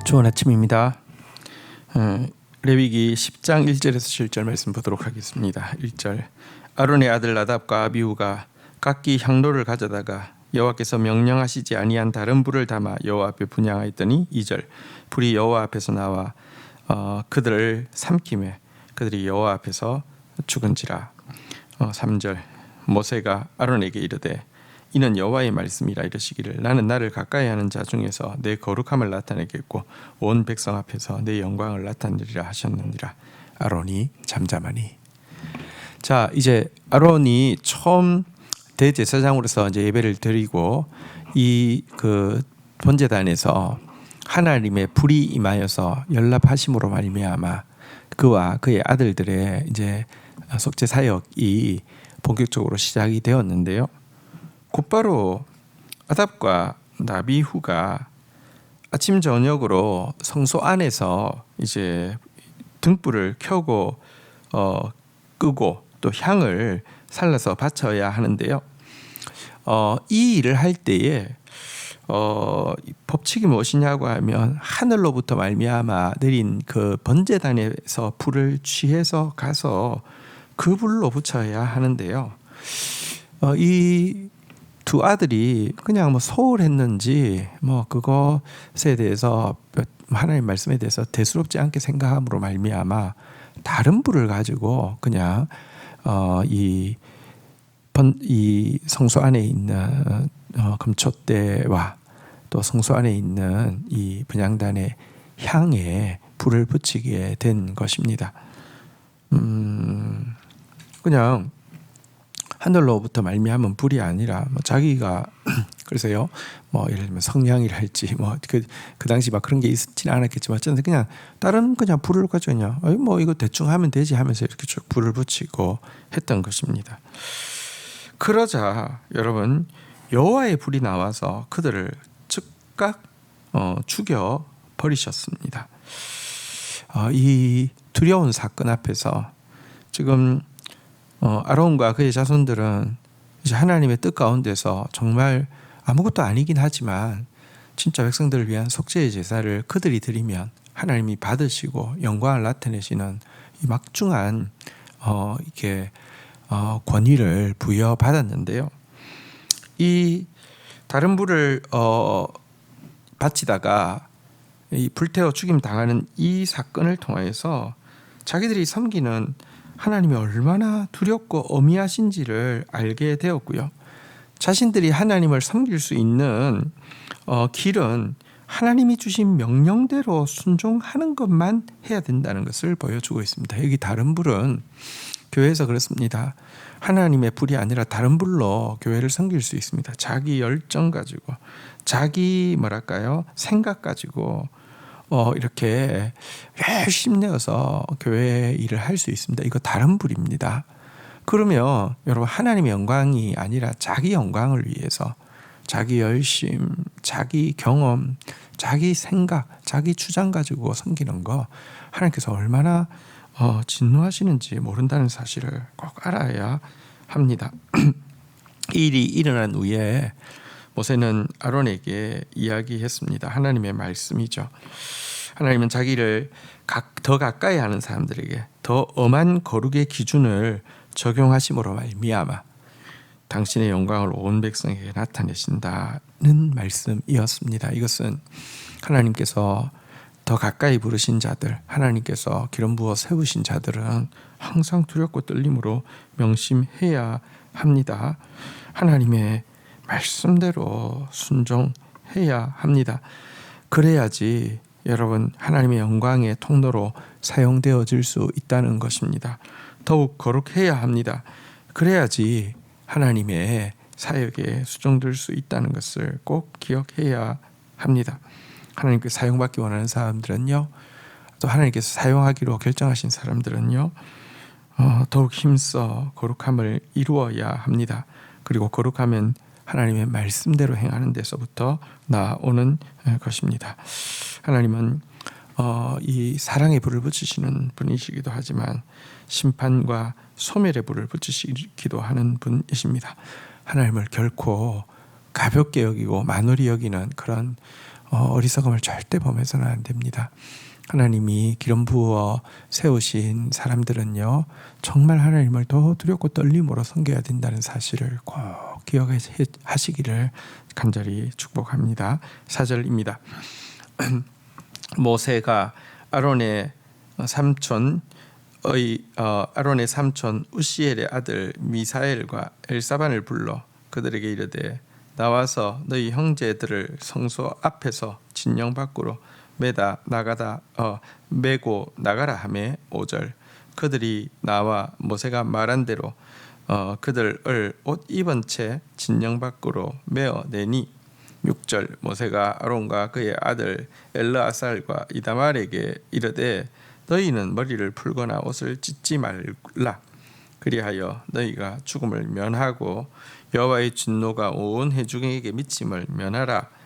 좋은 아침입니다. 레위기 10장 1절에서 7절 말씀 보도록 하겠습니다. 1절 아론의 아들 나답과 아비후가 각기 향로를 가져다가 여호와께서 명령하시지 아니한 다른 불을 담아 여호와 앞에 분향하였더니 2절 불이 여호와 앞에서 나와 그들을 삼키매 그들이 여호와 앞에서 죽은지라. 3절 모세가 아론에게 이르되 이는 여호와의 말씀이라 이르시기를 나는 나를 가까이 하는 자 중에서 내 거룩함을 나타내겠고 온 백성 앞에서 내 영광을 나타내리라 하셨느니라. 아론이 잠잠하니. 자, 이제 아론이 처음 대제사장으로서 이제 예배를 드리고 이 그 번제단에서 하나님의 불이 임하여서 연락하심으로 말미암아 그와 그의 아들들의 이제 속죄 사역이 본격적으로 시작이 되었는데요. 곧바로 나답과 아비후가 아침 저녁으로 성소 안에서 이제 등불을 켜고 끄고 또 향을 살라서 바쳐야 하는데요. 이 일을 할 때에 법칙이 무엇이냐고 하면 하늘로부터 말미암아 내린 그 번제단에서 불을 취해서 가서 그 불로 붙여야 하는데요. 이 두 아들이 그냥 뭐 소홀했는지 뭐 그것에 대해서 하나님 말씀에 대해서 대수롭지 않게 생각함으로 말미암아 다른 불을 가지고 그냥 이 성소 안에 있는 금촛대와 또 성소 안에 있는 이 분향단의 향에 불을 붙이게 된 것입니다. 그냥 하늘로부터 말미암은 불이 아니라 뭐 자기가 그래서요 뭐 예를 들면 성냥이를 할지 뭐 그 당시 막 그런 게 있지는 않았겠지만 어쨌든 그냥 다른 그냥 불을 가지고 그냥 뭐 이거 대충 하면 되지 하면서 이렇게 쭉 불을 붙이고 했던 것입니다. 그러자 여러분 여호와의 불이 나와서 그들을 즉각 죽여 버리셨습니다. 이 두려운 사건 앞에서 지금 아론과 그의 자손들은 이제 하나님의 뜻 가운데서 정말 아무것도 아니긴 하지만 진짜 백성들을 위한 속죄의 제사를 그들이 드리면 하나님이 받으시고 영광을 나타내시는 이 막중한 이렇게 권위를 부여받았는데요. 이 다른 불을 바치다가 이 불태워 죽임 당하는 이 사건을 통해서 자기들이 섬기는 하나님이 얼마나 두렵고 어미하신지를 알게 되었고요. 자신들이 하나님을 섬길 수 있는 길은 하나님이 주신 명령대로 순종하는 것만 해야 된다는 것을 보여주고 있습니다. 여기 다른 불은 교회에서 그렇습니다. 하나님의 불이 아니라 다른 불로 교회를 섬길 수 있습니다. 자기 열정 가지고 자기 생각 가지고 이렇게 열심히 내어서 교회 일을 할 수 있습니다. 이거 다른 불입니다. 그러면 여러분 하나님의 영광이 아니라 자기 영광을 위해서 자기 열심, 자기 경험, 자기 생각, 자기 주장 가지고 섬기는 거 하나님께서 얼마나 진노하시는지 모른다는 사실을 꼭 알아야 합니다. 이 일이 일어난 후에 모세는 아론에게 이야기했습니다. 하나님의 말씀이죠. 하나님은 자기를 더 가까이 하는 사람들에게 더 엄한 거룩의 기준을 적용하심으로 말미암아 당신의 영광을 온 백성에게 나타내신다는 말씀이었습니다. 이것은 하나님께서 더 가까이 부르신 자들, 하나님께서 기름 부어 세우신 자들은 항상 두렵고 떨림으로 명심해야 합니다. 하나님의 말씀대로 순종해야 합니다. 그래야지 여러분 하나님의 영광의 통로로 사용되어질 수 있다는 것입니다. 더욱 거룩해야 합니다. 그래야지 하나님의 사역에 수종될 수 있다는 것을 꼭 기억해야 합니다. 하나님께 사용받기 원하는 사람들은요, 또 하나님께서 사용하기로 결정하신 사람들은요, 더욱 힘써 거룩함을 이루어야 합니다. 그리고 거룩하면 하나님의 말씀대로 행하는 데서부터 나오는 것입니다. 하나님은 이 사랑의 불을 붙이시는 분이시기도 하지만 심판과 소멸의 불을 붙이시기도 하는 분이십니다. 하나님을 결코 가볍게 여기고 만홀히 여기는 그런 어리석음을 절대 범해서는 안 됩니다. 하나님이 기름 부어 세우신 사람들은요, 정말 하나님을 더 두렵고 떨림으로 섬겨야 된다는 사실을 꼭 기억하시기를 간절히 축복합니다. 4절입니다. 모세가 아론의 삼촌 우시엘의 아들 미사엘과 엘사반을 불러 그들에게 이르되 나와서 너희 형제들을 성소 앞에서 진영 밖으로 메고 나가라 하매 5절 그들이 나와 모세가 말한 대로 그들을 옷 입은 채 진영 밖으로 메어 내니 6절 모세가 아론과 그의 아들 엘르아살과 이다말에게 이르되 너희는 머리를 풀거나 옷을 찢지 말라. 그리하여 너희가 죽음을 면하고 여호와의 진노가 온 회중에게 미침을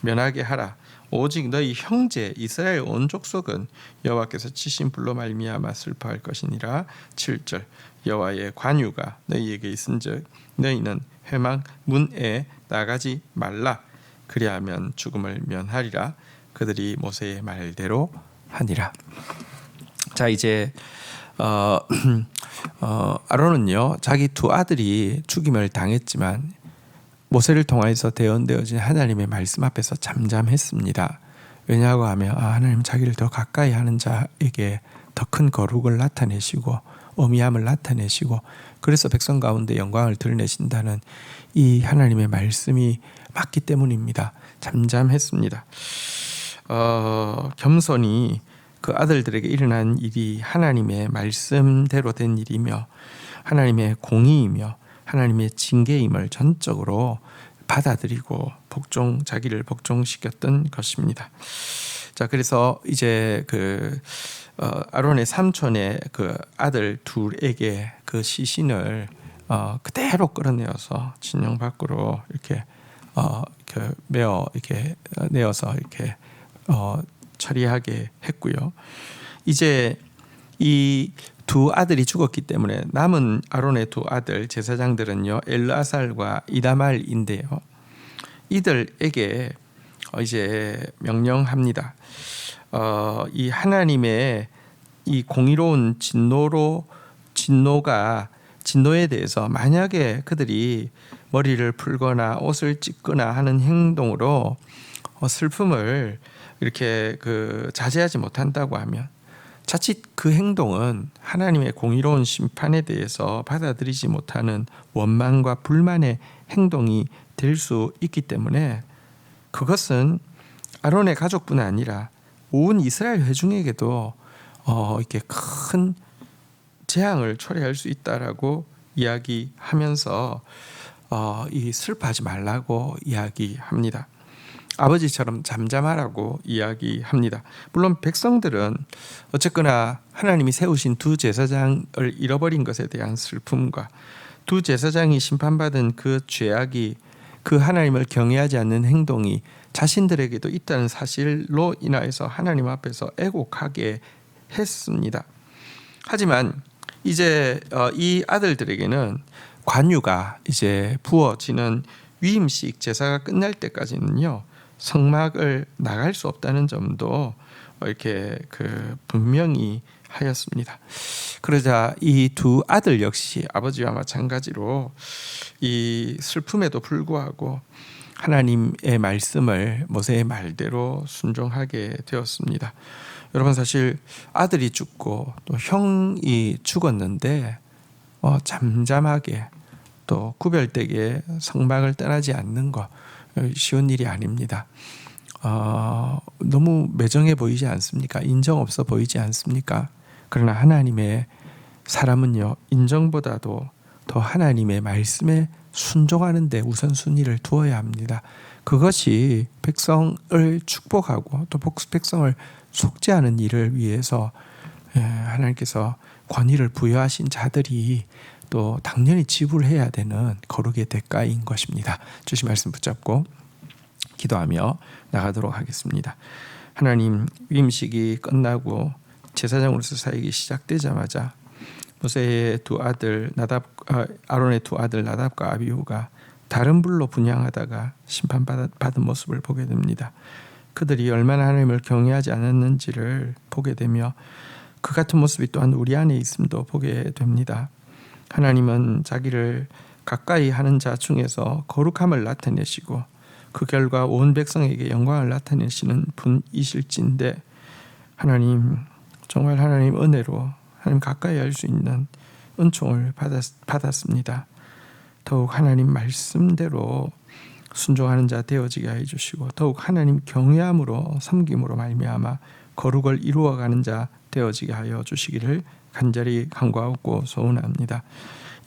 면하게 하라. 오직 너희 형제 이스라엘 온 족속은 여호와께서 치신 불로 말미암아 슬퍼할 것이니라. 7절 여호와의 관유가 너희에게 있은즉 너희는 회막 문에 나가지 말라. 그리하면 죽음을 면하리라. 그들이 모세의 말대로 하니라. 자, 이제 아론은요, 자기 두 아들이 죽임을 당했지만 모세를 통하여서 대언되어진 하나님의 말씀 앞에서 잠잠했습니다. 왜냐하고 하면 하나님 자기를 더 가까이 하는 자에게 더 큰 거룩을 나타내시고 어미함을 나타내시고 그래서 백성 가운데 영광을 드러내신다는 이 하나님의 말씀이 맞기 때문입니다. 잠잠했습니다. 겸손히 그 아들들에게 일어난 일이 하나님의 말씀대로 된 일이며 하나님의 공의이며 하나님의 징계임을 전적으로 받아들이고 자기를 복종시켰던 것입니다. 자, 그래서 이제 아론의 삼촌의 그 아들 둘에게 그 시신을 그대로 끌어내어서 진영 밖으로 이렇게 내어서 이렇게 처리하게 했고요. 이제 이 두 아들이 죽었기 때문에 남은 아론의 두 아들 제사장들은요, 엘르아살과 이다말인데요. 이들에게 이제 명령합니다. 이 하나님의 이 공의로운 진노에 대해서 만약에 그들이 머리를 풀거나 옷을 찢거나 하는 행동으로 슬픔을 이렇게 자제하지 못한다고 하면 자칫 그 행동은 하나님의 공의로운 심판에 대해서 받아들이지 못하는 원망과 불만의 행동이 될 수 있기 때문에 그것은 아론의 가족뿐 아니라 온 이스라엘 회중에게도 이렇게 큰 재앙을 초래할 수 있다라고 이야기하면서 이 슬퍼하지 말라고 이야기합니다. 아버지처럼 잠잠하라고 이야기합니다. 물론 백성들은 어쨌거나 하나님이 세우신 두 제사장을 잃어버린 것에 대한 슬픔과 두 제사장이 심판받은 그 죄악이 그 하나님을 경외하지 않는 행동이 자신들에게도 있다는 사실로 인하여서 하나님 앞에서 애곡하게 했습니다. 하지만 이제 이 아들들에게는 관유가 이제 부어지는 위임식 제사가 끝날 때까지는요, 성막을 나갈 수 없다는 점도 이렇게 분명히 하였습니다. 그러자 이 두 아들 역시 아버지와 마찬가지로 이 슬픔에도 불구하고 하나님의 말씀을 모세의 말대로 순종하게 되었습니다. 여러분, 사실 아들이 죽고 또 형이 죽었는데 잠잠하게 또 구별되게 성막을 떠나지 않는 것 쉬운 일이 아닙니다. 너무 매정해 보이지 않습니까? 인정 없어 보이지 않습니까? 그러나 하나님의 사람은요, 인정보다도 더 하나님의 말씀에 순종하는 데 우선순위를 두어야 합니다. 그것이 백성을 축복하고 또 백성을 속죄하는 일을 위해서 하나님께서 권위를 부여하신 자들이 또 당연히 지불해야 되는 거룩의 대가인 것입니다. 주신 말씀 붙잡고 기도하며 나가도록 하겠습니다. 하나님, 위임식이 끝나고 제사장으로서 사역이 시작되자마자 모세의 아론의 두 아들 나답과 아비후가 다른 불로 분향하다가 심판받은 모습을 보게 됩니다. 그들이 얼마나 하나님을 경외하지 않았는지를 보게 되며 그 같은 모습이 또한 우리 안에 있음도 보게 됩니다. 하나님은 자기를 가까이 하는 자 중에서 거룩함을 나타내시고 그 결과 온 백성에게 영광을 나타내시는 분이실진데 하나님 정말 하나님 은혜로 하나님 가까이 할 수 있는 은총을 받았습니다. 더욱 하나님 말씀대로 순종하는 자 되어지게 해주시고 더욱 하나님 경외함으로 섬김으로 말미암아 거룩을 이루어가는 자 되어지게 하여 주시기를 간절히 간구하고 소원합니다.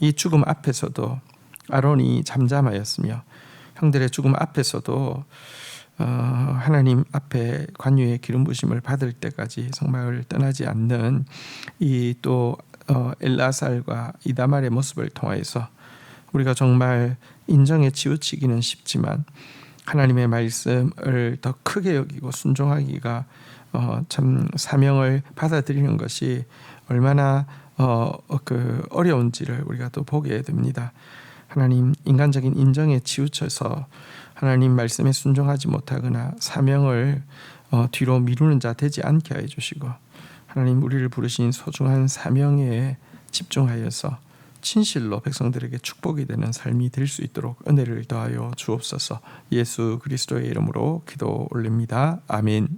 이 죽음 앞에서도 아론이 잠잠하였으며 형들의 죽음 앞에서도 하나님 앞에 관유의 기름 부심을 받을 때까지 성막을 떠나지 않는 이 또 엘라살과 이다말의 모습을 통해서 우리가 정말 인정에 치우치기는 쉽지만 하나님의 말씀을 더 크게 여기고 순종하기가 참 사명을 받아들이는 것이 얼마나 어려운지를 우리가 또 보게 됩니다. 하나님 인간적인 인정에 치우쳐서 하나님 말씀에 순종하지 못하거나 사명을 뒤로 미루는 자 되지 않게 해주시고 하나님 우리를 부르신 소중한 사명에 집중하여서 진실로 백성들에게 축복이 되는 삶이 될 수 있도록 은혜를 더하여 주옵소서. 예수 그리스도의 이름으로 기도 올립니다. 아멘.